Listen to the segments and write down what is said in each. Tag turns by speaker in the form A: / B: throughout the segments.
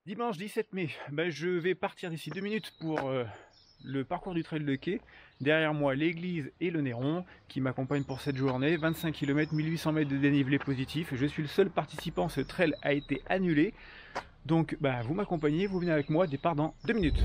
A: Dimanche 17 mai, je vais partir d'ici 2 minutes pour le parcours du trail de quai. Derrière moi, l'église et le Néron qui m'accompagnent pour cette journée. 25 km, 1800 mètres de dénivelé positif. Je suis le seul participant, ce trail a été annulé. Donc vous m'accompagnez, vous venez avec moi, départ dans 2 minutes.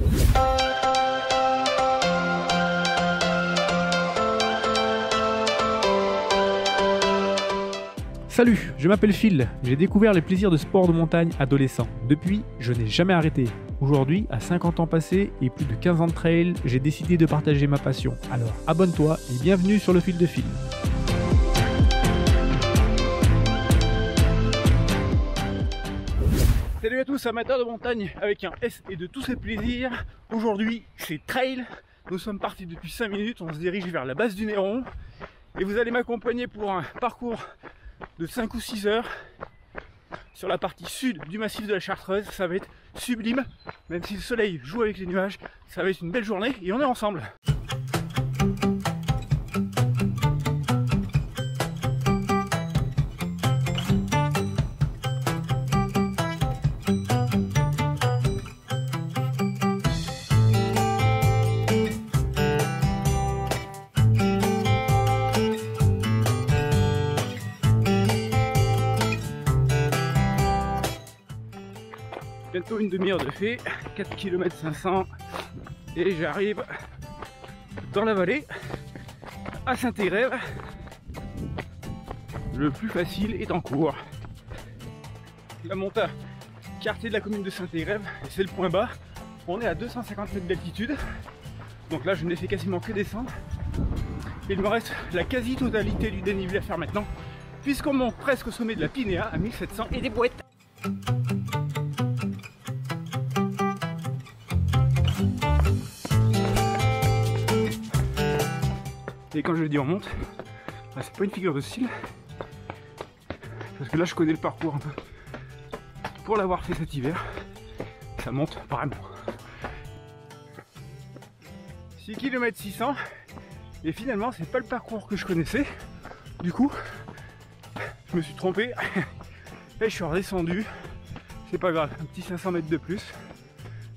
A: Salut, je m'appelle Phil, j'ai découvert les plaisirs de sport de montagne adolescent. Depuis, je n'ai jamais arrêté. Aujourd'hui, à 50 ans passés et plus de 15 ans de trail, j'ai décidé de partager ma passion. Alors abonne-toi et bienvenue sur le fil de Phil. Salut à tous amateurs de montagne avec un S et de tous ses plaisirs. Aujourd'hui, c'est trail. Nous sommes partis depuis 5 minutes, on se dirige vers la base du Néron. Et vous allez m'accompagner pour un parcours de 5 ou 6 heures sur la partie sud du massif de la Chartreuse. Ça va être sublime, même si le soleil joue avec les nuages, ça va être une belle journée et on est ensemble. Bientôt une demi-heure de fait, 4 km 500 et j'arrive dans la vallée à Saint-Égrève. Le plus facile est en cours. La montée quartier de la commune de Saint-Égrève, c'est le point bas. On est à 250 mètres d'altitude, donc là je n'ai fait quasiment que descendre. Il me reste la quasi-totalité du dénivelé à faire maintenant, puisqu'on monte presque au sommet de la Pinéa à 1700 et des bouettes. Et quand je dis on monte, c'est pas une figure de style, parce que là je connais le parcours un peu. Pour l'avoir fait cet hiver, ça monte vraiment. 6 km 600, et finalement c'est pas le parcours que je connaissais. Du coup, je me suis trompé, et je suis redescendu. C'est pas grave, un petit 500 mètres de plus.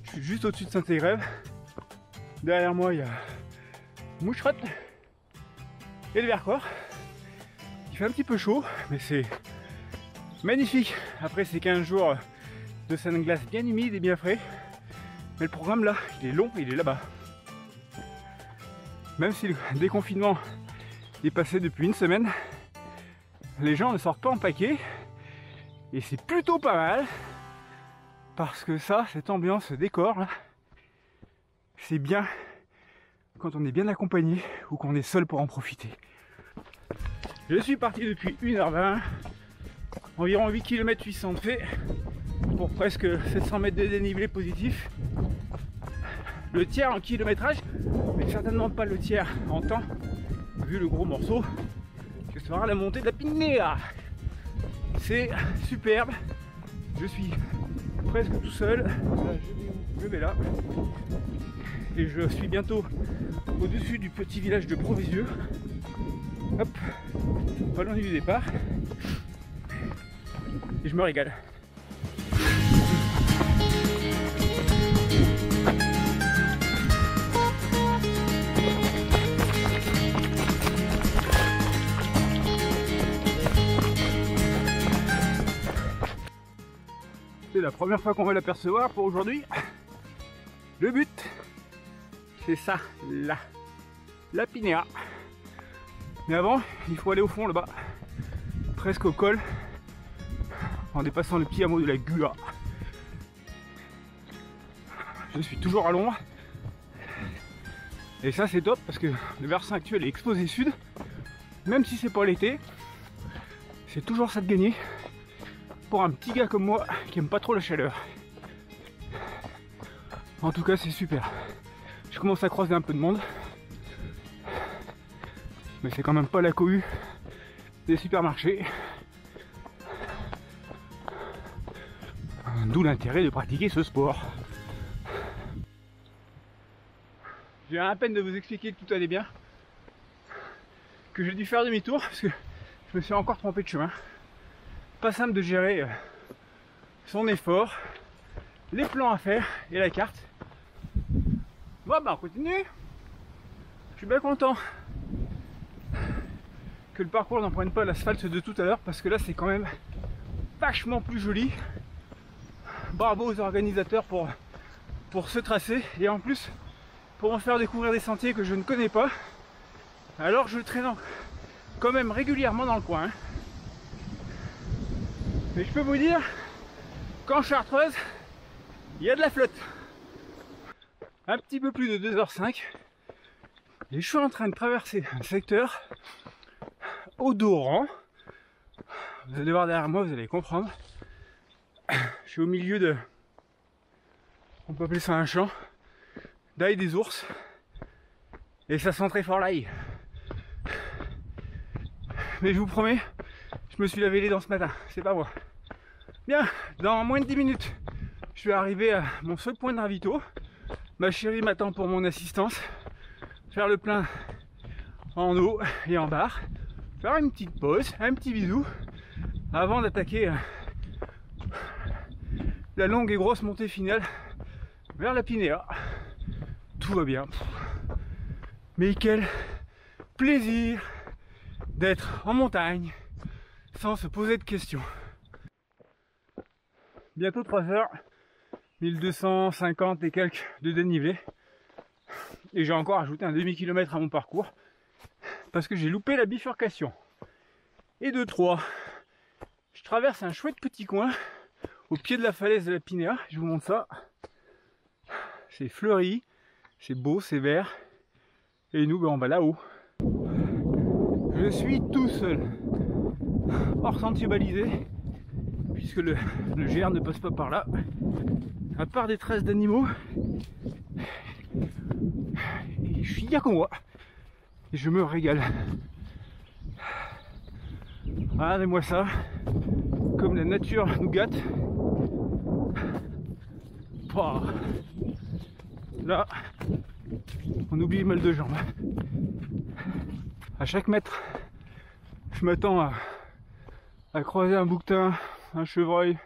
A: Je suis juste au-dessus de Saint-Égrève. Derrière moi il y a Moucherotte et le Vercors. Il fait un petit peu chaud, mais c'est magnifique. Après ces 15 jours de scène glace bien humide et bien frais. Mais le programme là, il est long et il est là-bas. Même si le déconfinement est passé depuis une semaine, les gens ne sortent pas en paquet. Et c'est plutôt pas mal. Parce que ça, cette ambiance, ce décor là, c'est bien quand on est bien accompagné ou qu'on est seul pour en profiter. Je suis parti depuis 1h20, environ 8 km 800 de fait, pour presque 700 mètres de dénivelé positif. Le tiers en kilométrage, mais certainement pas le tiers en temps, vu le gros morceau que sera la montée de la Pinéa. C'est superbe, je suis presque tout seul, là, je vais là. Et je suis bientôt au-dessus du petit village de Provisieux. Hop, pas loin du départ. Et je me régale. C'est la première fois qu'on va l'apercevoir pour aujourd'hui. Le but, c'est ça, là, la Pinéa. Mais avant, il faut aller au fond là-bas, presque au col, en dépassant le petit hameau de la Gua. Je suis toujours à l'ombre. Et ça c'est top parce que le versant actuel est exposé sud. Même si c'est pas l'été, c'est toujours ça de gagner pour un petit gars comme moi qui aime pas trop la chaleur. En tout cas c'est super. Je commence à croiser un peu de monde. Mais c'est quand même pas la cohue des supermarchés. D'où l'intérêt de pratiquer ce sport. J'ai à peine de vous expliquer que tout allait bien, que j'ai dû faire demi-tour parce que je me suis encore trompé de chemin. Pas simple de gérer son effort les plans à faire et la carte. Bon bah on continue. Je suis bien content que le parcours n'en prenne pas l'asphalte de tout à l'heure, parce que là c'est quand même vachement plus joli. Bravo aux organisateurs pour ce tracé, et en plus pour me faire découvrir des sentiers que je ne connais pas, alors je traîne quand même régulièrement dans le coin. Mais je peux vous dire qu'en Chartreuse, il y a de la flotte. Un petit peu plus de 2h05 et je suis en train de traverser un secteur odorant. Vous allez voir derrière moi, vous allez comprendre. Je suis au milieu de, on peut appeler ça un champ, d'ail des ours, et ça sent très fort l'ail. Mais je vous promets, je me suis lavé les dents ce matin, c'est pas moi. Bien, dans moins de 10 minutes, je suis arrivé à mon seul point de ravito. Ma chérie m'attend pour mon assistance, faire le plein en eau et en barre, faire une petite pause, un petit bisou, avant d'attaquer la longue et grosse montée finale vers la Pinéa. Tout va bien. Mais quel plaisir d'être en montagne sans se poser de questions. Bientôt 3 heures, 1250 et quelques de dénivelé. Et j'ai encore ajouté un demi-kilomètre à mon parcours parce que j'ai loupé la bifurcation. Et de 3, je traverse un chouette petit coin au pied de la falaise de la Pinéa. Je vous montre ça. C'est fleuri, c'est beau, c'est vert. Et nous, ben, on va là-haut. Je suis tout seul, hors sentier balisé, puisque le GR ne passe pas par là. À part des traces d'animaux, je suis que moi. Et je me régale. Regardez-moi ça, comme la nature nous gâte. Oh. Là, on oublie le mal de jambes. À chaque mètre, je m'attends à croiser un bouquetin, un chevreuil,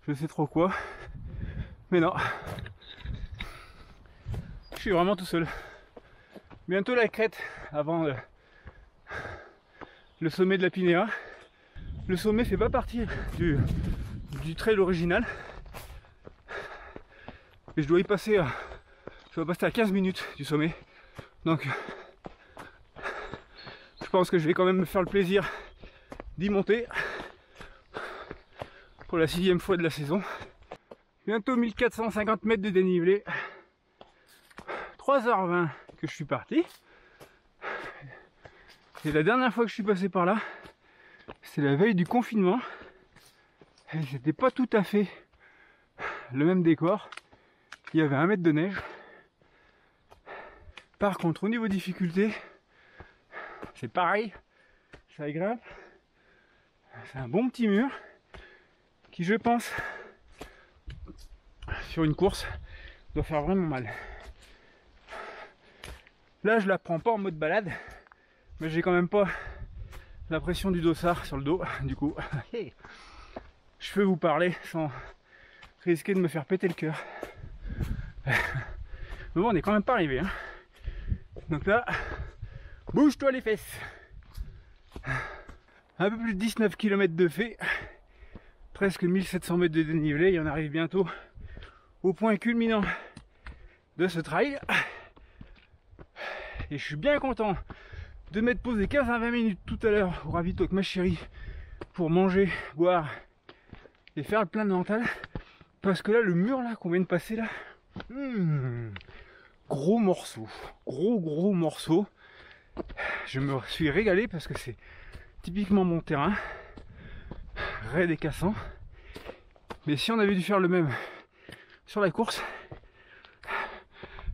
A: je sais trop quoi. Mais non, je suis vraiment tout seul. Bientôt la crête avant le sommet de la Pinéa. Le sommet fait pas partie du trail original. Et je dois y passer à 15 minutes du sommet. Donc je pense que je vais quand même me faire le plaisir d'y monter pour la 6e fois de la saison. Bientôt 1450 mètres de dénivelé. 3h20 que je suis parti. Et la dernière fois que je suis passé par là, c'est la veille du confinement. Et c'était pas tout à fait le même décor. Il y avait 1 mètre de neige. Par contre, au niveau difficulté, c'est pareil. Ça grimpe. C'est un bon petit mur qui, je pense, sur une course, doit faire vraiment mal. Là, je la prends pas en mode balade, mais j'ai quand même pas la pression du dossard sur le dos. Du coup, je peux vous parler sans risquer de me faire péter le cœur. Mais bon, on n'est quand même pas arrivé. Hein. Donc là, bouge-toi les fesses. Un peu plus de 19 km de fait, presque 1700 mètres de dénivelé, et on arrive bientôt au point culminant de ce trail. Et je suis bien content de m'être posé 15 à 20 minutes tout à l'heure au ravito avec ma chérie pour manger, boire et faire le plein de mental. Parce que là, le mur là qu'on vient de passer là, gros morceau, gros morceau. Je me suis régalé parce que c'est typiquement mon terrain, raide et cassant. Mais si on avait dû faire le même sur la course,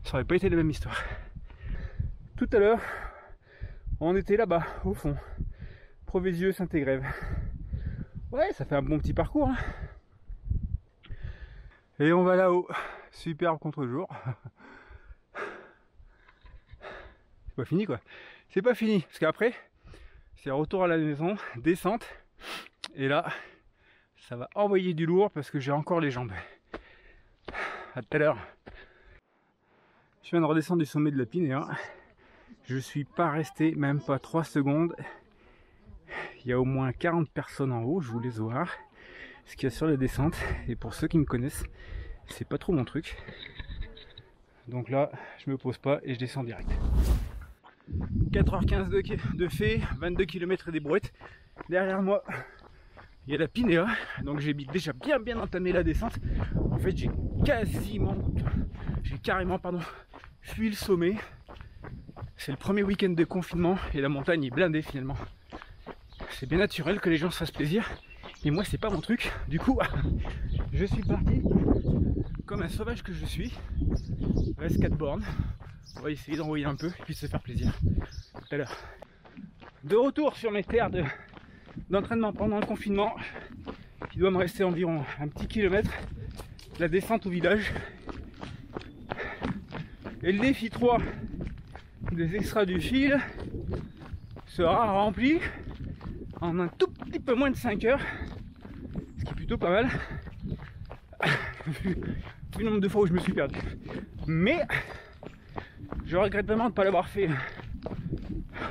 A: ça aurait pas été la même histoire. Tout à l'heure, on était là-bas, au fond, Proveysieux, Saint-Égrève. Ouais, ça fait un bon petit parcours. Hein. Et on va là-haut, superbe contre-jour. C'est pas fini quoi. C'est pas fini, parce qu'après, c'est retour à la maison, descente. Et là, ça va envoyer du lourd parce que j'ai encore les jambes. à tout à l'heure. Je viens de redescendre du sommet de la Pinéa. Je suis pas resté même pas 3 secondes. Il y a au moins 40 personnes en haut, je vous laisse voir ce qu'il y a sur la descente. Et pour ceux qui me connaissent, c'est pas trop mon truc. Donc là, je me pose pas et je descends direct. 4h15 de fait, 22 km et des brouettes. Derrière moi, il y a la Pinéa. Donc j'ai déjà bien entamé la descente. En fait, j'ai carrément fui le sommet. C'est le premier week-end de confinement et la montagne est blindée finalement. C'est bien naturel que les gens se fassent plaisir. Et moi, c'est pas mon truc. Du coup, je suis parti comme un sauvage que je suis. Reste 4 bornes. On va essayer d'envoyer un peu et puis de se faire plaisir. Tout à l'heure. De retour sur mes terres d'entraînement pendant le confinement. Il doit me rester environ un petit kilomètre. La descente au village. Et le défi 3 des extras du fil sera rempli en un tout petit peu moins de 5 heures. Ce qui est plutôt pas mal. Vu le nombre de fois où je me suis perdu. Mais je regrette vraiment de ne pas l'avoir fait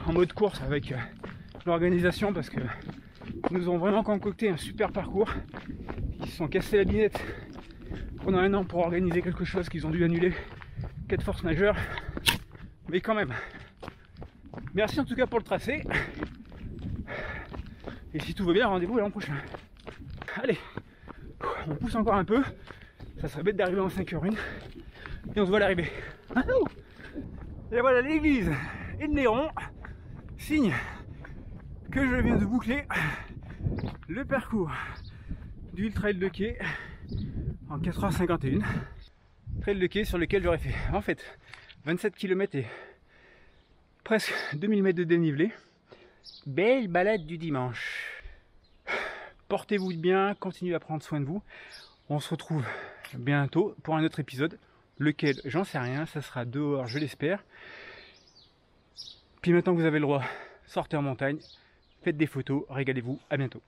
A: en mode course avec l'organisation parce que ils nous ont vraiment concocté un super parcours. Ils se sont cassés la binette pendant un an pour organiser quelque chose qu'ils ont dû annuler. 4 forces majeures. Mais quand même. Merci en tout cas pour le tracé. Et si tout va bien, rendez-vous l'an prochain. Allez, on pousse encore un peu. Ça serait bête d'arriver en 5h01. Et on se voit à l'arrivée. Et voilà l'église et le Néron. Signe que je viens de boucler le parcours du Hill Trail de Quai en 4h51. Trail de Quai sur lequel j'aurais fait en fait 27 km et presque 2000 mètres de dénivelé. Belle balade du dimanche. Portez-vous bien, continuez à prendre soin de vous. On se retrouve bientôt pour un autre épisode. Lequel, j'en sais rien, ça sera dehors, je l'espère. Puis maintenant que vous avez le droit, sortez en montagne, faites des photos, régalez-vous, à bientôt.